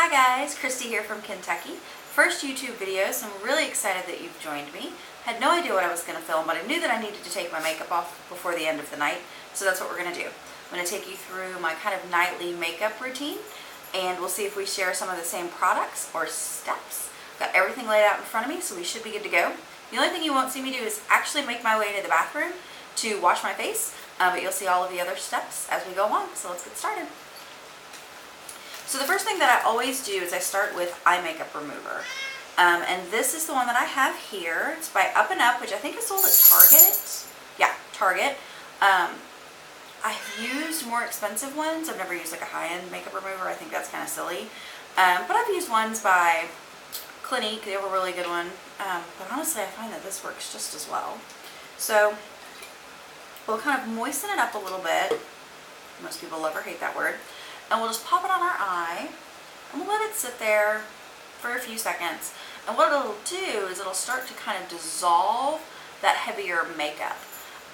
Hi guys, Christy here from Kentucky. First YouTube video, so I'm really excited that you've joined me. Had no idea what I was going to film, but I knew that I needed to take my makeup off before the end of the night, so that's what we're going to do. I'm going to take you through my kind of nightly makeup routine, and we'll see if we share some of the same products or steps. Got everything laid out in front of me, so we should be good to go. The only thing you won't see me do is actually make my way to the bathroom to wash my face, but you'll see all of the other steps as we go along, so let's get started. So the first thing that I always do is I start with eye makeup remover. And this is the one that I have here. It's by Up and Up, which I think is sold at Target. Yeah, Target. I've used more expensive ones. I've never used like a high-end makeup remover. I think that's kind of silly. But I've used ones by Clinique. They have a really good one. But honestly, I find that this works just as well. So we'll kind of moisten it up a little bit. Most people love or hate that word. And we'll just pop it on our eye, and we'll let it sit there for a few seconds. And what it'll do is it'll start to kind of dissolve that heavier makeup.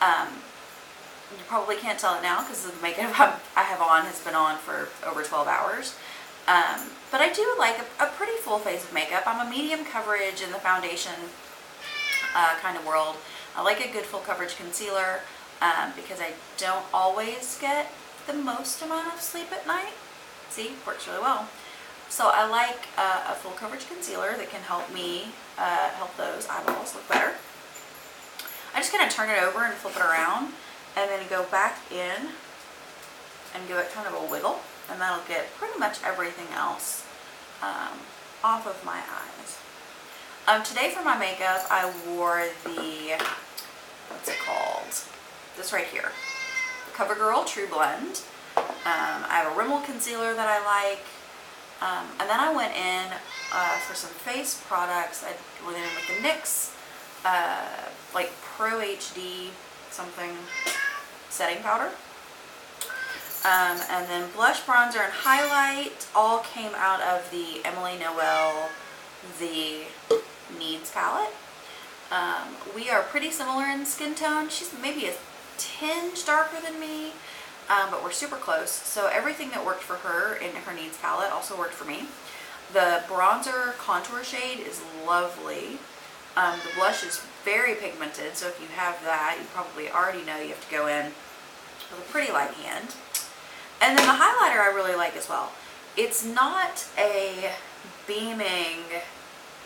You probably can't tell it now because the makeup I have on has been on for over 12 hours. But I do like a pretty full face of makeup. I'm a medium coverage in the foundation kind of world. I like a good full coverage concealer because I don't always get the most amount of sleep at night. See, works really well. So I like a full coverage concealer that can help me help those eyeballs look better. I just kind of turn it over and flip it around and then go back in and give it kind of a wiggle, and that'll get pretty much everything else off of my eyes. Today for my makeup I wore the, what's it called? This right here. CoverGirl True Blend. I have a Rimmel concealer that I like, and then I went in for some face products. I went in with the NYX like Pro HD something setting powder, and then blush, bronzer, and highlight all came out of the Emily Noel the Needs palette. We are pretty similar in skin tone. She's maybe a tinge darker than me, but we're super close. So everything that worked for her in her Needs palette also worked for me. The bronzer contour shade is lovely. The blush is very pigmented, so if you have that, you probably already know you have to go in with a pretty light hand. And then the highlighter I really like as well. It's not a beaming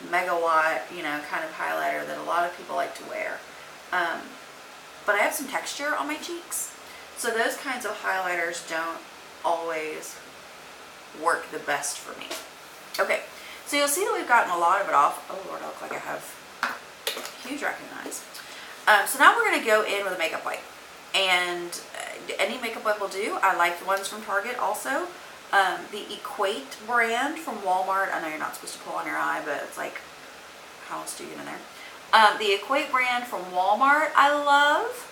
megawatt, kind of highlighter that a lot of people like to wear. But I have some texture on my cheeks, so those kinds of highlighters don't always work the best for me. Okay, so you'll see that we've gotten a lot of it off. Oh Lord, I look like I have huge recognize. So now we're going to go in with a makeup wipe, and any makeup wipe will do. I like the ones from Target also. The Equate brand from Walmart. I know you're not supposed to pull on your eye, but it's like, how else do you get in there? The Equate brand from Walmart I love.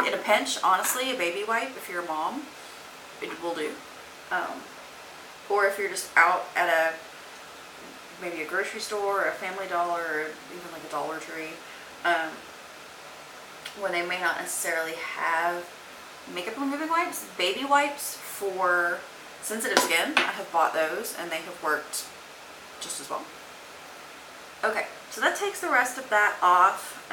In a pinch, honestly, a baby wipe if you're a mom, it will do. Or if you're just out at maybe a grocery store or a Family Dollar or even like a Dollar Tree, where they may not necessarily have makeup removing wipes, baby wipes for sensitive skin, I have bought those and they have worked just as well. Okay, so that takes the rest of that off.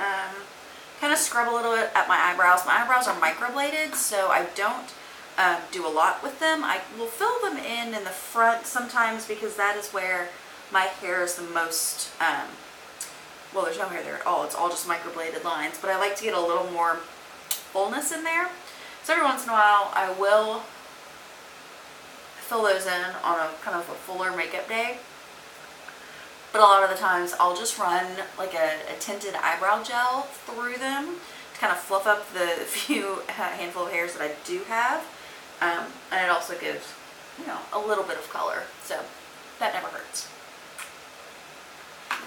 Kind of scrub a little bit at my eyebrows. My eyebrows are microbladed, so I don't do a lot with them. I will fill them in the front sometimes because that is where my hair is the most, well, there's no hair there at all. It's all just microbladed lines, but I like to get a little more fullness in there. So every once in a while I will fill those in on a kind of a fuller makeup day. But a lot of the times I'll just run like a tinted eyebrow gel through them to kind of fluff up the few handful of hairs that I do have. And it also gives, a little bit of color. So that never hurts.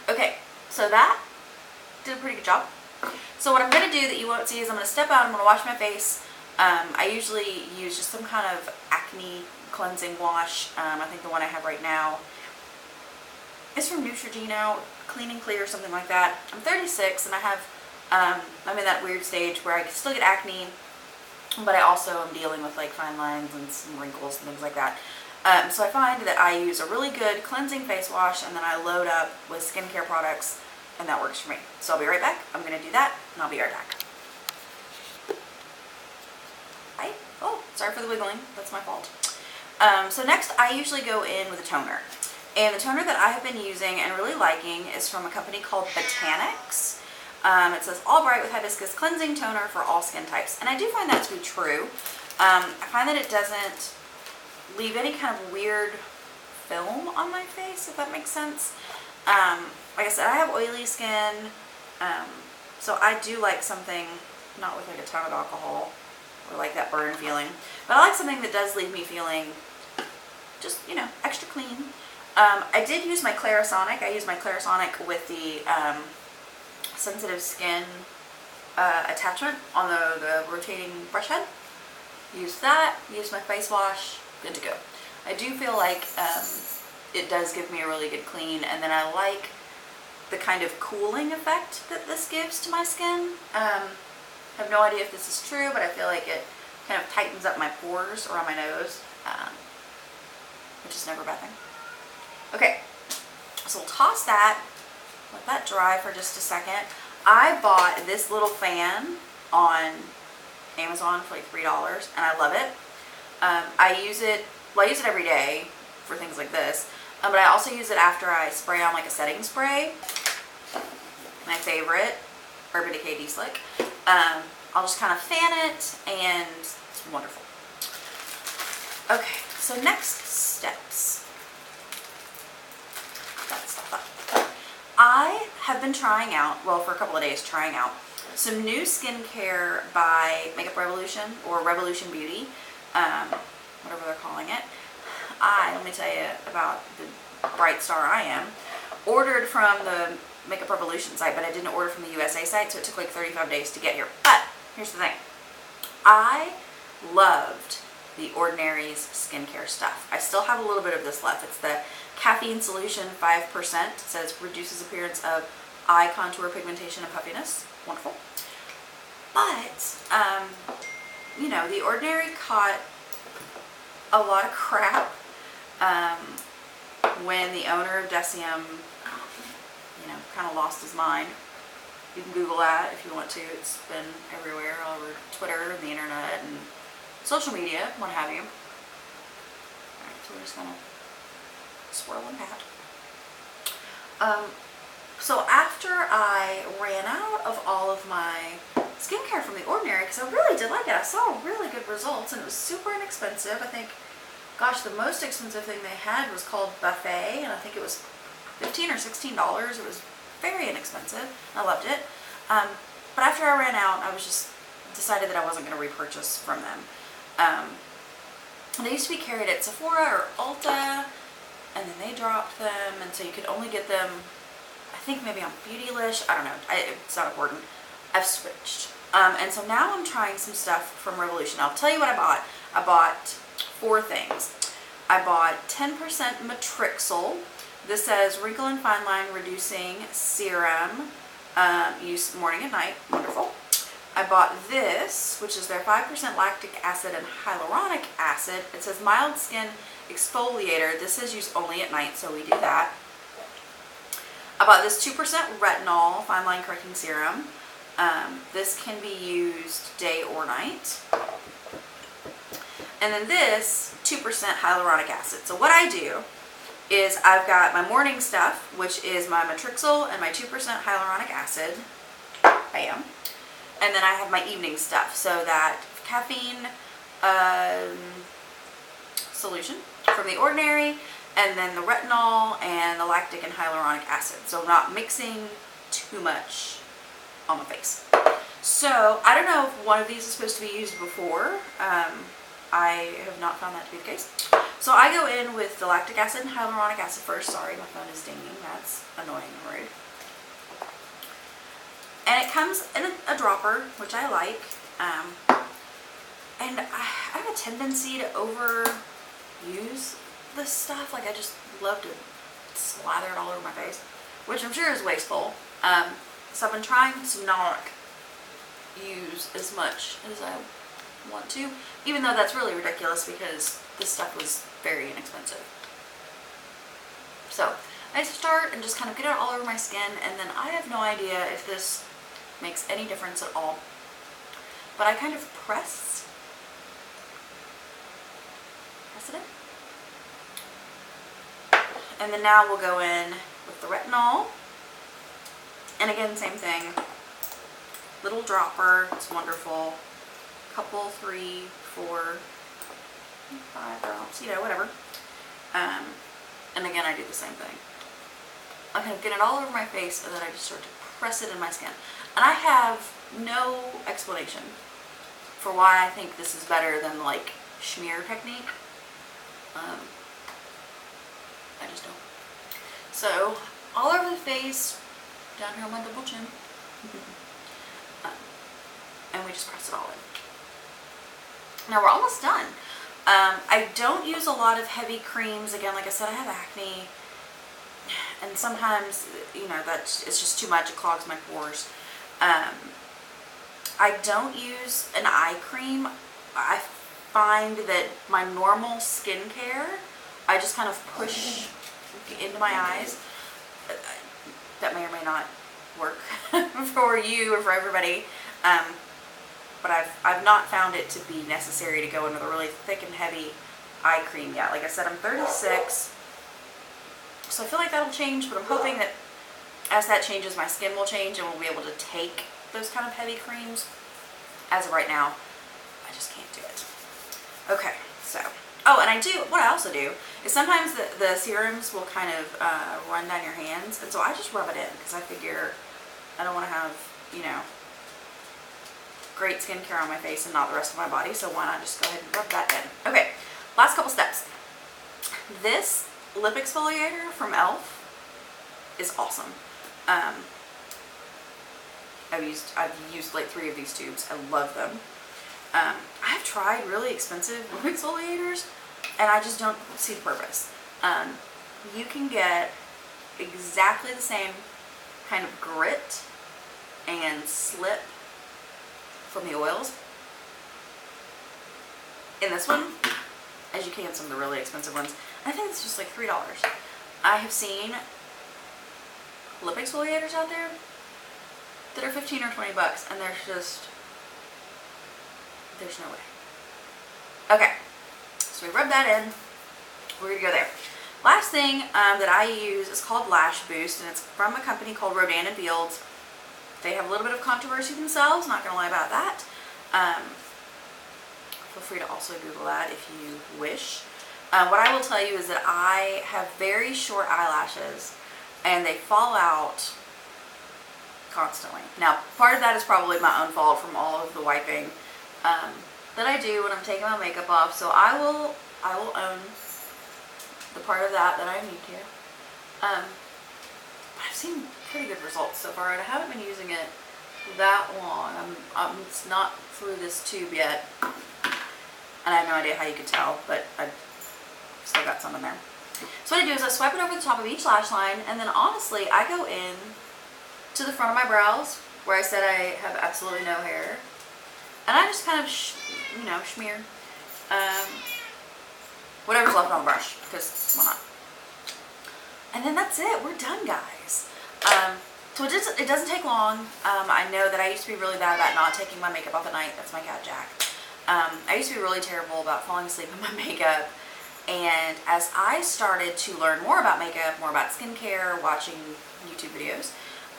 Okay, so that did a pretty good job. So what I'm going to do that you won't see is I'm going to step out, I'm going to wash my face. I usually use just some kind of acne cleansing wash. I think the one I have right now is from Neutrogena, Clean and Clear, something like that. I'm 36 and I have, I'm in that weird stage where I still get acne, but I also am dealing with like fine lines and some wrinkles and things like that. So I find that I use a really good cleansing face wash and then I load up with skincare products, and that works for me. So I'll be right back. I'm going to do that and I'll be right back. Hi. Oh, sorry for the wiggling. That's my fault. So next I usually go in with a toner. And the toner that I have been using and really liking is from a company called Botanics. It says all bright with hibiscus cleansing toner for all skin types. And I do find that to be true. I find that it doesn't leave any kind of weird film on my face, if that makes sense. Like I said, I have oily skin, so I do like something not with like a ton of alcohol or like that burn feeling, but I like something that does leave me feeling just, you know, extra clean. I did use my Clarisonic. I used my Clarisonic with the sensitive skin attachment on the rotating brush head. Used that, used my face wash, good to go. I do feel like it does give me a really good clean, and then I like the kind of cooling effect that this gives to my skin. I have no idea if this is true, but I feel like it kind of tightens up my pores around my nose, which is never a bad thing. Okay, so we'll toss that, let that dry for just a second. I bought this little fan on Amazon for like $3 and I love it. I use it every day for things like this, but I also use it after I spray on like a setting spray. My favorite, Urban Decay De-Slick. I'll just kind of fan it and it's wonderful. Okay, so next steps. I have been trying out, well, for a couple of days, trying out some new skincare by Makeup Revolution or Revolution Beauty, whatever they're calling it. Let me tell you about the bright star I am. Ordered from the Makeup Revolution site, but I didn't order from the USA site, so it took like 35 days to get here. But here's the thing. I loved the Ordinary's skincare stuff. I still have a little bit of this left. It's the Caffeine Solution 5%. It says reduces appearance of eye contour, pigmentation, and puffiness. Wonderful. But, you know, the Ordinary caught a lot of crap when the owner of Decium, you know, kind of lost his mind. You can Google that if you want to. It's been everywhere, all over Twitter and the internet and social media, what have you. Alright, so we're just gonna swirl and pat. So after I ran out of all of my skincare from The Ordinary, because I really did like it, I saw really good results and it was super inexpensive. I think, gosh, the most expensive thing they had was called Buffet, and I think it was $15 or $16. It was very inexpensive. I loved it. But after I ran out, I was just decided that I wasn't going to repurchase from them. They used to be carried at Sephora or Ulta, and then they dropped them, and so you could only get them, I think maybe on Beautylish. I don't know. It's not important. I've switched. And so now I'm trying some stuff from Revolution. I'll tell you what I bought. I bought 4 things. I bought 10% Matrixyl. This says wrinkle and fine line reducing serum. Use morning and night. Wonderful. I bought this, which is their 5% lactic acid and hyaluronic acid. It says mild skin exfoliator. This says use only at night, so we do that. I bought this 2% retinol fine line correcting serum. This can be used day or night. And then this 2% hyaluronic acid. So what I do is I've got my morning stuff, which is my Matrixyl and my 2% hyaluronic acid. Bam. And then I have my evening stuff. So that caffeine solution from The Ordinary, and then the retinol and the lactic and hyaluronic acid. So not mixing too much on my face. So I don't know if one of these is supposed to be used before. I have not found that to be the case. So I go in with the lactic acid and hyaluronic acid first. Sorry, my phone is dinging. That's annoying and rude. And it comes in a dropper, which I like. And I have a tendency to overuse this stuff. Like, I just love to slather it all over my face, which I'm sure is wasteful. So I've been trying to not use as much as I want to, even though that's really ridiculous because this stuff was very inexpensive. So I start and just kind of get it all over my skin, and then I have no idea if this makes any difference at all. But I kind of press it in. And then now we'll go in with the retinol. And again, same thing. Little dropper, it's wonderful. Couple, 3, 4, 5 drops, you know, whatever. And again, I do the same thing. I kind of get it all over my face, and then I just start to press it in my skin. And I have no explanation for why I think this is better than like smear technique. I just don't. So all over the face, down here on my double chin, and we just press it all in. Now we're almost done. I don't use a lot of heavy creams. Again, like I said, I have acne, and sometimes, you know, it's just too much. It clogs my pores. I don't use an eye cream. I find that my normal skincare, I just kind of push into my eyes. That may or may not work for you or for everybody. But I've not found it to be necessary to go in with a really thick and heavy eye cream yet. Like I said, I'm 36, so I feel like that'll change, but I'm hoping that as that changes, my skin will change and we'll be able to take those kind of heavy creams. As of right now, I just can't do it. Okay, so, oh, and what I also do is sometimes the serums will kind of run down your hands, and so I just rub it in, because I figure I don't want to have, you know, great skincare on my face and not the rest of my body, so why not just go ahead and rub that in. Okay, last couple steps. This lip exfoliator from e.l.f. is awesome. I've used like 3 of these tubes. I love them. I've tried really expensive lip exfoliators, and I just don't see the purpose. You can get exactly the same kind of grit and slip from the oils in this one as you can some of the really expensive ones. I think it's just like $3. I have seen lip exfoliators out there that are 15 or 20 bucks, and there's no way. Okay, so we rub that in. We're gonna go there. Last thing that I use is called Lash Boost, and it's from a company called Rodan+Fields. They have a little bit of controversy themselves, not gonna lie about that. Feel free to also Google that if you wish. What I will tell you is that I have very short eyelashes, and they fall out constantly. Now, part of that is probably my own fault from all of the wiping that I do when I'm taking my makeup off. So I will own the part of that I need to. But I've seen pretty good results so far, and I haven't been using it that long. It's not through this tube yet, and I have no idea how you could tell, but I've still got some in there. So what I do is I swipe it over the top of each lash line, and then honestly, I go in to the front of my brows where I said I have absolutely no hair, and I just kind of smear whatever's left on the brush, because why not. And then that's it. We're done, guys. So it doesn't take long. I know that I used to be really bad about not taking my makeup off at night. That's my cat Jack. I used to be really terrible about falling asleep in my makeup, and as I started to learn more about makeup, more about skincare, watching YouTube videos,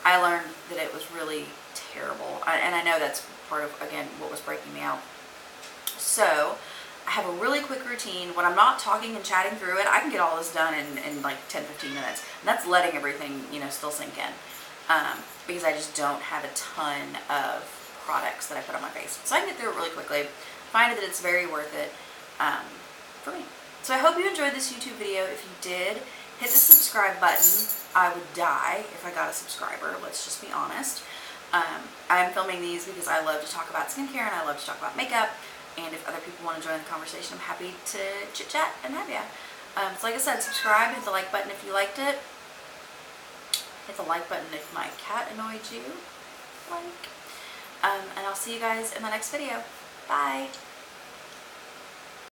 I learned that it was really terrible, and I know that's part of, again, what was breaking me out. So I have a really quick routine. When I'm not talking and chatting through it, I can get all this done in like 10-15 minutes, and that's letting everything, still sink in, because I just don't have a ton of products that I put on my face. So I can get through it really quickly, find that it's very worth it for me. So I hope you enjoyed this YouTube video. If you did, hit the subscribe button. I would die if I got a subscriber, let's just be honest. I'm filming these because I love to talk about skincare and I love to talk about makeup, and if other people want to join the conversation, I'm happy to chit chat and have you. So like I said, subscribe, hit the like button if you liked it. Hit the like button if my cat annoyed you. And I'll see you guys in the next video. Bye.